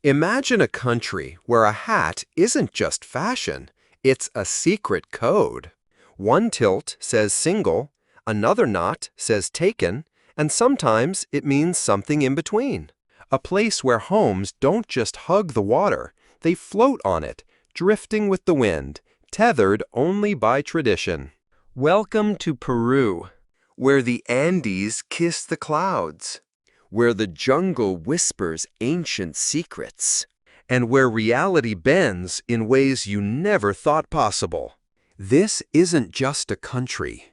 Imagine a country where a hat isn't just fashion, it's a secret code. One tilt says single, another knot says taken, and sometimes it means something in between. A place where homes don't just hug the water, they float on it, drifting with the wind, tethered only by tradition. Welcome to Peru, where the Andes kiss the clouds, where the jungle whispers ancient secrets, and where reality bends in ways you never thought possible. This isn't just a country.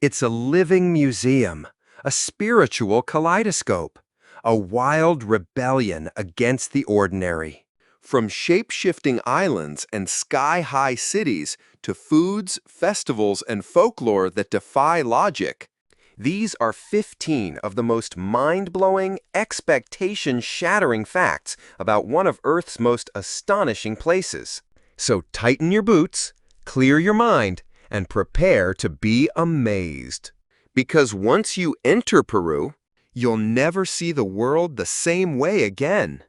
It's a living museum, a spiritual kaleidoscope, a wild rebellion against the ordinary. From shape-shifting islands and sky-high cities to foods, festivals, and folklore that defy logic, these are 15 of the most mind-blowing, expectation-shattering facts about one of Earth's most astonishing places. So tighten your boots, clear your mind, and prepare to be amazed. Because once you enter Peru, you'll never see the world the same way again.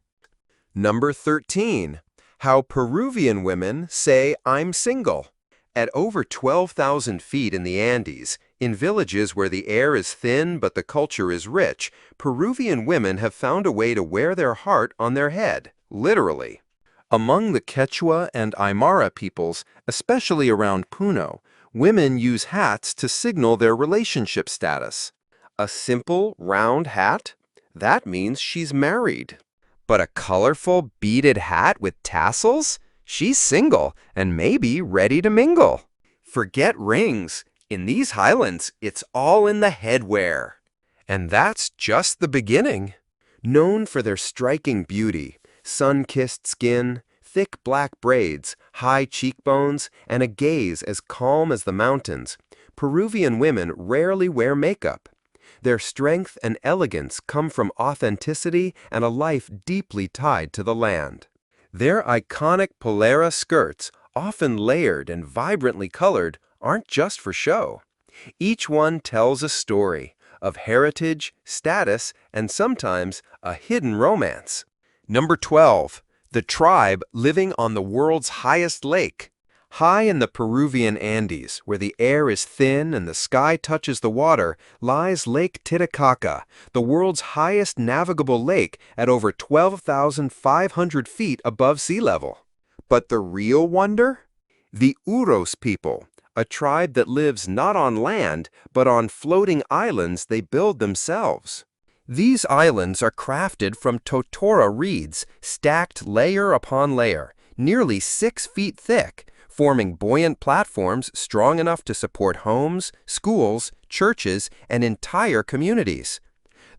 Number 13. How Peruvian women say I'm single. At over 12,000 feet in the Andes, in villages where the air is thin but the culture is rich, Peruvian women have found a way to wear their heart on their head, literally. Among the Quechua and Aymara peoples, especially around Puno, women use hats to signal their relationship status. A simple, round hat? That means she's married. But a colorful, beaded hat with tassels? She's single and maybe ready to mingle. Forget rings. In these highlands, it's all in the headwear. And that's just the beginning. Known for their striking beauty, sun-kissed skin, thick black braids, high cheekbones, and a gaze as calm as the mountains, Peruvian women rarely wear makeup. Their strength and elegance come from authenticity and a life deeply tied to the land. Their iconic polera skirts, often layered and vibrantly colored, aren't just for show. Each one tells a story of heritage, status, and sometimes a hidden romance. Number 12. The tribe living on the world's highest lake. High in the Peruvian Andes, where the air is thin and the sky touches the water, lies Lake Titicaca, the world's highest navigable lake at over 12,500 feet above sea level. But the real wonder? The Uros people, a tribe that lives not on land, but on floating islands they build themselves. These islands are crafted from totora reeds, stacked layer upon layer, nearly 6 feet thick, forming buoyant platforms strong enough to support homes, schools, churches, and entire communities.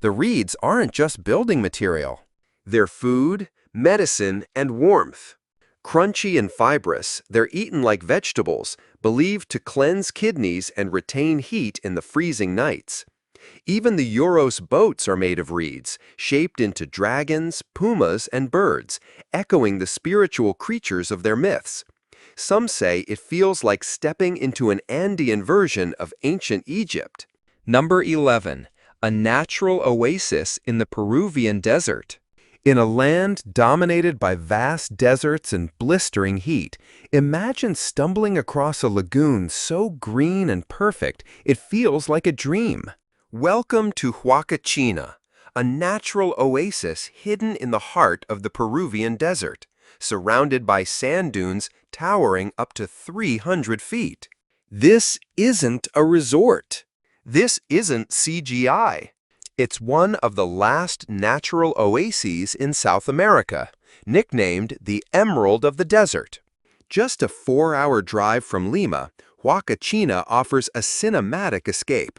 The reeds aren't just building material. They're food, medicine, and warmth. Crunchy and fibrous, they're eaten like vegetables, believed to cleanse kidneys and retain heat in the freezing nights. Even the Uros boats are made of reeds, shaped into dragons, pumas, and birds, echoing the spiritual creatures of their myths. Some say it feels like stepping into an Andean version of ancient Egypt. Number 11. A natural oasis in the Peruvian desert. In a land dominated by vast deserts and blistering heat, imagine stumbling across a lagoon so green and perfect it feels like a dream. Welcome to Huacachina, a natural oasis hidden in the heart of the Peruvian desert, surrounded by sand dunes towering up to 300 feet. This isn't a resort. This isn't CGI. It's one of the last natural oases in South America, nicknamed the Emerald of the Desert. Just a 4-hour drive from Lima, Huacachina offers a cinematic escape.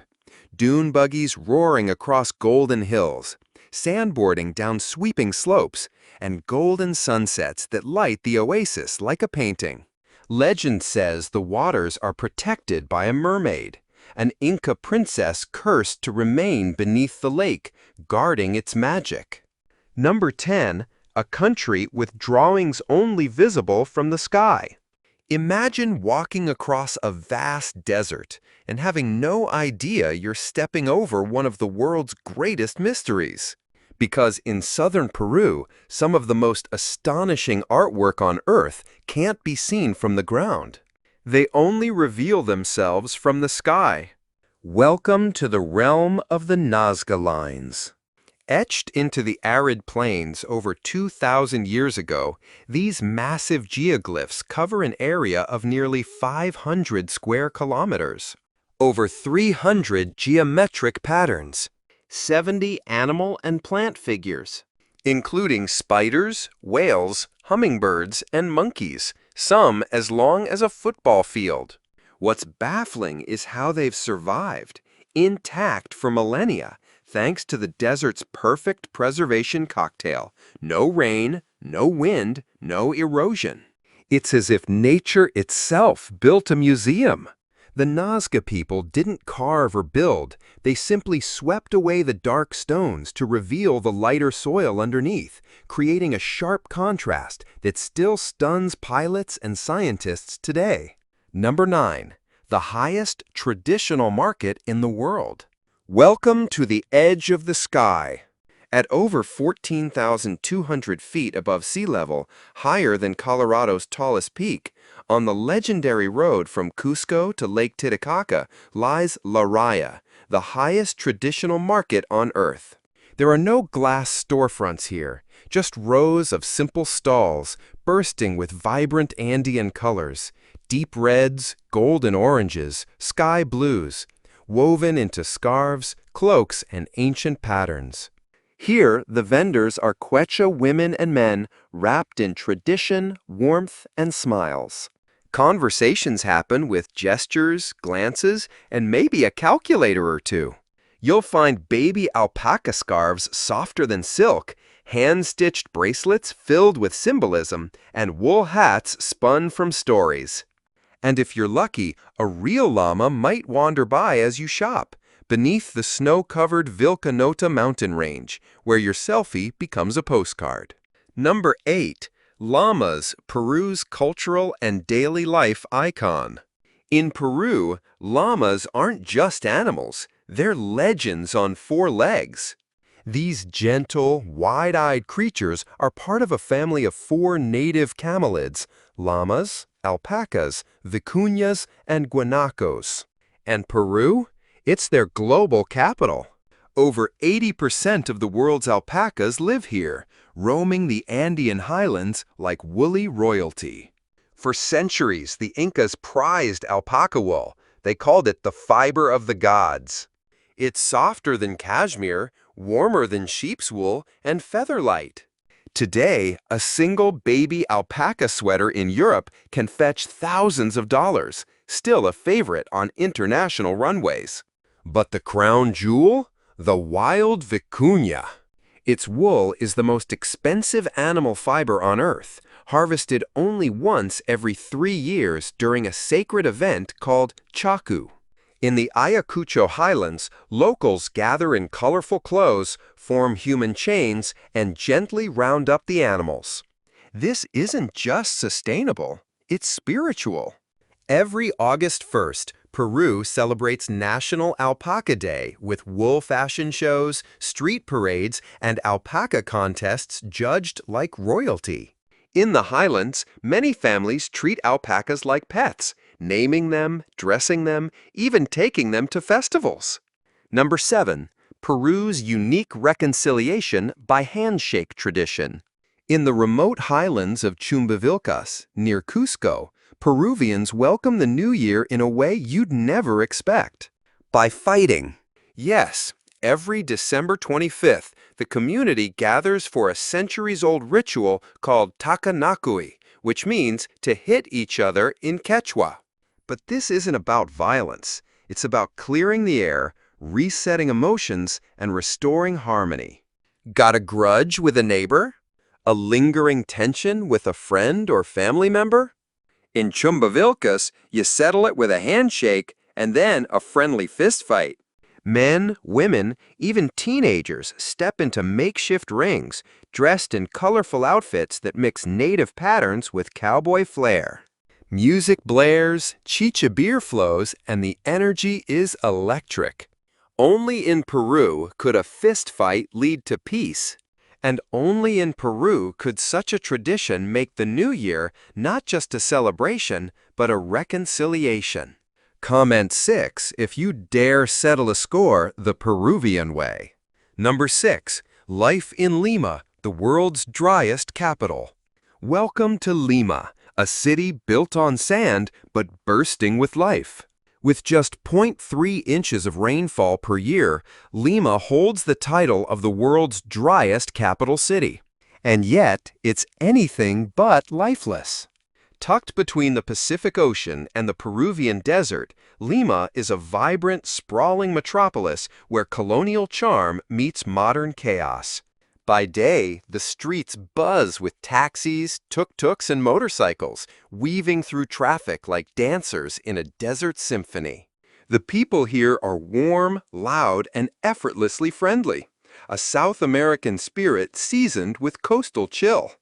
Dune buggies roaring across golden hills, sandboarding down sweeping slopes, and golden sunsets that light the oasis like a painting. Legend says the waters are protected by a mermaid, an Inca princess cursed to remain beneath the lake, guarding its magic. Number 10. A country with drawings only visible from the sky. Imagine walking across a vast desert and having no idea you're stepping over one of the world's greatest mysteries. Because in southern Peru, some of the most astonishing artwork on Earth can't be seen from the ground. They only reveal themselves from the sky. Welcome to the realm of the Nazca Lines. Etched into the arid plains over 2,000 years ago, these massive geoglyphs cover an area of nearly 500 square kilometers. Over 300 geometric patterns, 70 animal and plant figures, including spiders, whales, hummingbirds, and monkeys, some as long as a football field. What's baffling is how they've survived, intact for millennia, thanks to the desert's perfect preservation cocktail. No rain, no wind, no erosion. It's as if nature itself built a museum. The Nazca people didn't carve or build, they simply swept away the dark stones to reveal the lighter soil underneath, creating a sharp contrast that still stuns pilots and scientists today. Number 9. The highest traditional market in the world. Welcome to the edge of the sky. At over 14,200 feet above sea level, higher than Colorado's tallest peak, on the legendary road from Cusco to Lake Titicaca lies La Raya, the highest traditional market on Earth. There are no glass storefronts here, just rows of simple stalls bursting with vibrant Andean colors, deep reds, golden oranges, sky blues, woven into scarves, cloaks, and ancient patterns. Here, the vendors are Quechua women and men wrapped in tradition, warmth, and smiles. Conversations happen with gestures, glances, and maybe a calculator or two. You'll find baby alpaca scarves softer than silk, hand-stitched bracelets filled with symbolism, and wool hats spun from stories. And if you're lucky, a real llama might wander by as you shop, beneath the snow-covered Vilcanota mountain range, where your selfie becomes a postcard. Number 8. Llamas, Peru's cultural and daily life icon. In Peru, llamas aren't just animals, they're legends on 4 legs. These gentle, wide-eyed creatures are part of a family of 4 native camelids: llamas, alpacas, vicuñas, and guanacos. And Peru? It's their global capital. Over 80% of the world's alpacas live here, roaming the Andean highlands like woolly royalty. For centuries, the Incas prized alpaca wool. They called it the fiber of the gods. It's softer than cashmere, warmer than sheep's wool, and feather-light. Today, a single baby alpaca sweater in Europe can fetch thousands of dollars, still a favorite on international runways. But the crown jewel? The wild vicuña. Its wool is the most expensive animal fiber on Earth, harvested only once every 3 years during a sacred event called Chaku. In the Ayacucho highlands, locals gather in colorful clothes, form human chains, and gently round up the animals. This isn't just sustainable, it's spiritual. Every August 1st, Peru celebrates National Alpaca Day with wool fashion shows, street parades, and alpaca contests judged like royalty. In the highlands, many families treat alpacas like pets, naming them, dressing them, even taking them to festivals. Number 7. Peru's unique reconciliation by handshake tradition. In the remote highlands of Chumbivilcas, near Cusco, Peruvians welcome the new year in a way you'd never expect. By fighting. Yes, every December 25th, the community gathers for a centuries-old ritual called takanakui, which means to hit each other in Quechua. But this isn't about violence. It's about clearing the air, resetting emotions, and restoring harmony. Got a grudge with a neighbor? A lingering tension with a friend or family member? In Chumbivilcas, you settle it with a handshake and then a friendly fistfight. Men, women, even teenagers step into makeshift rings, dressed in colorful outfits that mix native patterns with cowboy flair. Music blares, chicha beer flows, and the energy is electric. Only in Peru could a fist fight lead to peace. And only in Peru could such a tradition make the New Year not just a celebration, but a reconciliation. Comment 6 if you dare settle a score the Peruvian way. Number 6. Life in Lima, the world's driest capital. Welcome to Lima, a city built on sand but bursting with life. With just 0.3 inches of rainfall per year, Lima holds the title of the world's driest capital city. And yet, it's anything but lifeless. Tucked between the Pacific Ocean and the Peruvian desert, Lima is a vibrant, sprawling metropolis where colonial charm meets modern chaos. By day, the streets buzz with taxis, tuk-tuks, and motorcycles, weaving through traffic like dancers in a desert symphony. The people here are warm, loud, and effortlessly friendly, a South American spirit seasoned with coastal chill.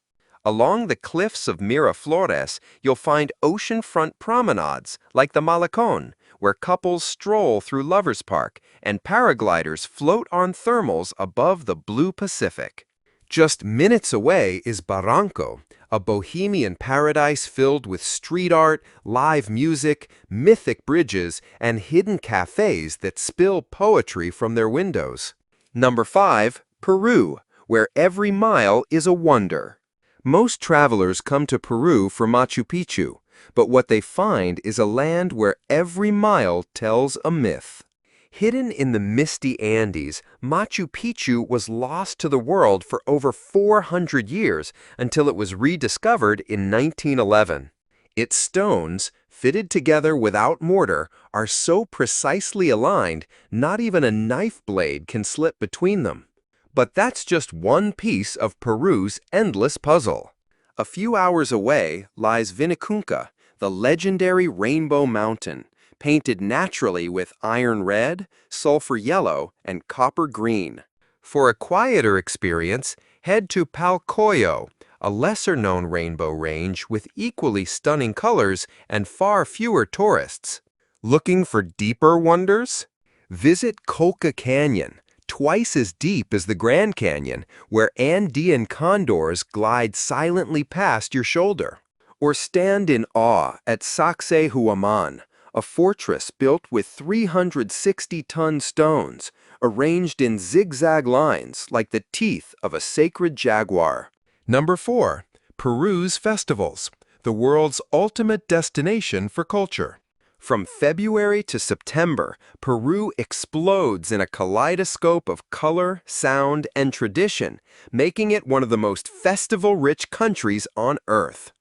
Along the cliffs of Miraflores, you'll find oceanfront promenades like the Malecón, where couples stroll through Lovers Park and paragliders float on thermals above the blue Pacific. Just minutes away is Barranco, a bohemian paradise filled with street art, live music, mythic bridges, and hidden cafes that spill poetry from their windows. Number 5. Peru, where every mile is a wonder. Most travelers come to Peru for Machu Picchu, but what they find is a land where every mile tells a myth. Hidden in the misty Andes, Machu Picchu was lost to the world for over 400 years until it was rediscovered in 1911. Its stones, fitted together without mortar, are so precisely aligned, not even a knife blade can slip between them. But that's just one piece of Peru's endless puzzle. A few hours away lies Vinicunca, the legendary Rainbow Mountain, painted naturally with iron red, sulfur yellow, and copper green. For a quieter experience, head to Palcoyo, a lesser-known rainbow range with equally stunning colors and far fewer tourists. Looking for deeper wonders? Visit Colca Canyon, twice as deep as the Grand Canyon, where Andean condors glide silently past your shoulder. Or stand in awe at Sacsayhuaman, a fortress built with 360-ton stones, arranged in zigzag lines like the teeth of a sacred jaguar. Number 4. Peru's festivals, the world's ultimate destination for culture. From February to September, Peru explodes in a kaleidoscope of color, sound, and tradition, making it one of the most festival-rich countries on Earth.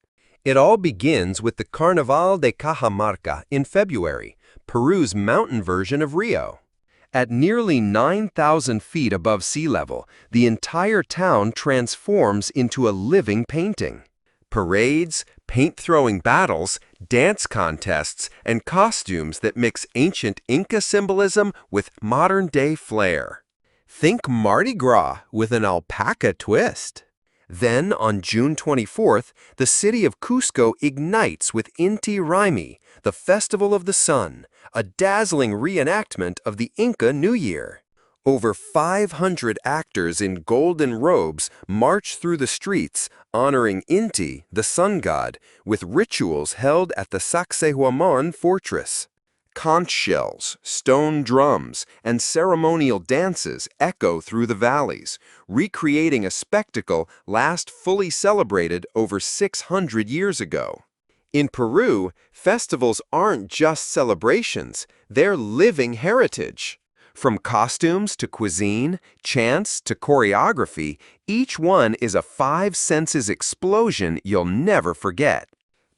It all begins with the Carnaval de Cajamarca in February, Peru's mountain version of Rio. At nearly 9,000 feet above sea level, the entire town transforms into a living painting. Parades, paint-throwing battles, dance contests, and costumes that mix ancient Inca symbolism with modern-day flair. Think Mardi Gras with an alpaca twist. Then, on June 24th, the city of Cusco ignites with Inti Raymi, the Festival of the Sun, a dazzling reenactment of the Inca New Year. Over 500 actors in golden robes march through the streets, honoring Inti, the sun god, with rituals held at the Sacsayhuaman fortress. Conch shells, stone drums, and ceremonial dances echo through the valleys, recreating a spectacle last fully celebrated over 600 years ago. In Peru, festivals aren't just celebrations, they're living heritage. From costumes to cuisine, chants to choreography, each one is a five senses explosion you'll never forget.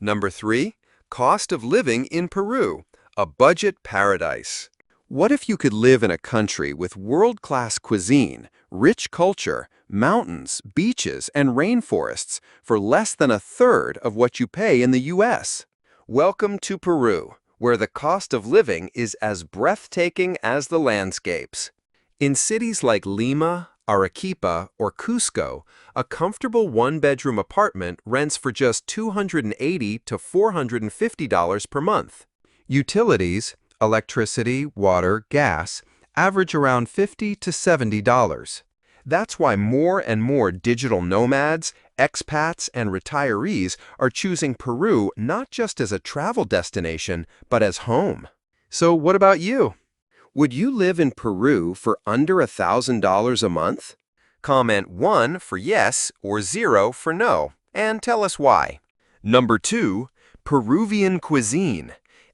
Number 3. Cost of living in Peru, a budget paradise. What if you could live in a country with world-class cuisine, rich culture, mountains, beaches, and rainforests for less than a third of what you pay in the U.S.? Welcome to Peru, where the cost of living is as breathtaking as the landscapes. In cities like Lima, Arequipa, or Cusco, a comfortable one-bedroom apartment rents for just $280 to $450 per month. Utilities, electricity, water, gas, average around $50 to $70. That's why more and more digital nomads, expats, and retirees are choosing Peru not just as a travel destination, but as home. So what about you? Would you live in Peru for under $1,000 a month? Comment 1 for yes or 0 for no, and tell us why. Number 2, Peruvian cuisine.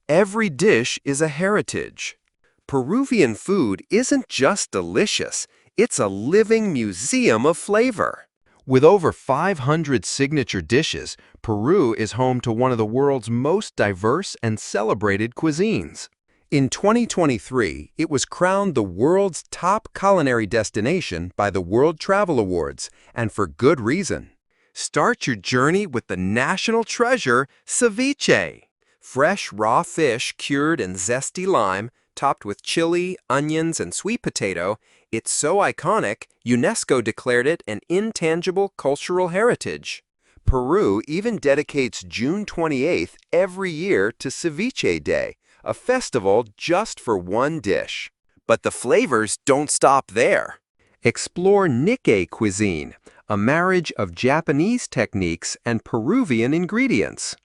Every dish is a heritage. Peruvian food isn't just delicious, it's a living museum of flavor. With over 500 signature dishes, Peru is home to one of the world's most diverse and celebrated cuisines. In 2023, it was crowned the world's top culinary destination by the World Travel Awards, and for good reason. Start your journey with the national treasure, ceviche. Fresh raw fish cured in zesty lime, topped with chili, onions, and sweet potato, it's so iconic, UNESCO declared it an intangible cultural heritage. Peru even dedicates June 28th every year to Ceviche Day, a festival just for one dish. But the flavors don't stop there. Explore Nikkei cuisine, a marriage of Japanese techniques and Peruvian ingredients.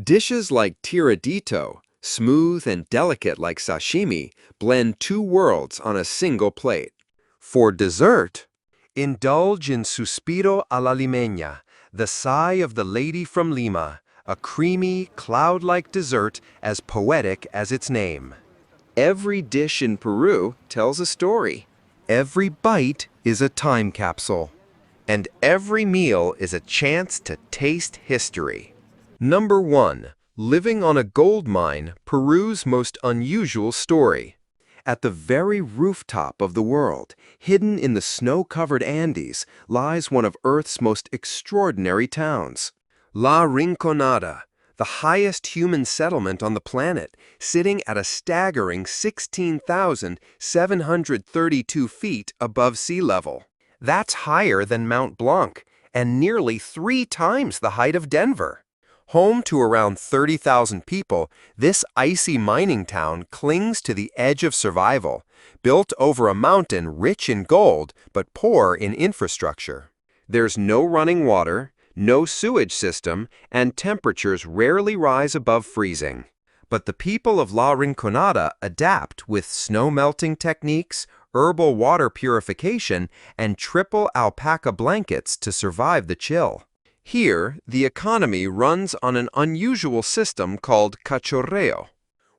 Dishes like tiradito, smooth and delicate like sashimi, blend two worlds on a single plate. For dessert, indulge in suspiro a la limeña, the sigh of the lady from Lima, a creamy, cloud-like dessert as poetic as its name. Every dish in Peru tells a story. Every bite is a time capsule. And every meal is a chance to taste history. Number 1. Living on a gold mine, Peru's most unusual story. At the very rooftop of the world, hidden in the snow-covered Andes, lies one of Earth's most extraordinary towns. La Rinconada, the highest human settlement on the planet, sitting at a staggering 16,732 feet above sea level. That's higher than Mount Blanc and nearly 3 times the height of Denver. Home to around 30,000 people, this icy mining town clings to the edge of survival, built over a mountain rich in gold but poor in infrastructure. There's no running water, no sewage system, and temperatures rarely rise above freezing. But the people of La Rinconada adapt with snow-melting techniques, herbal water purification, and triple alpaca blankets to survive the chill. Here, the economy runs on an unusual system called cachorreo.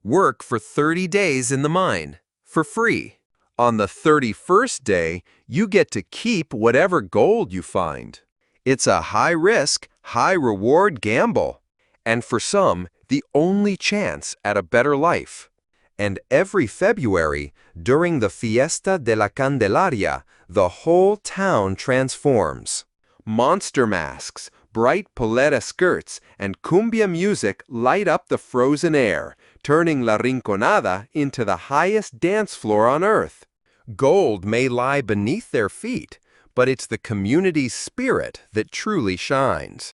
Work for 30 days in the mine, for free. On the 31st day, you get to keep whatever gold you find. It's a high-risk, high-reward gamble, and for some, the only chance at a better life. And every February, during the Fiesta de la Candelaria, the whole town transforms. Monster masks, bright polera skirts, and cumbia music light up the frozen air, turning La Rinconada into the highest dance floor on Earth. Gold may lie beneath their feet, but it's the community's spirit that truly shines.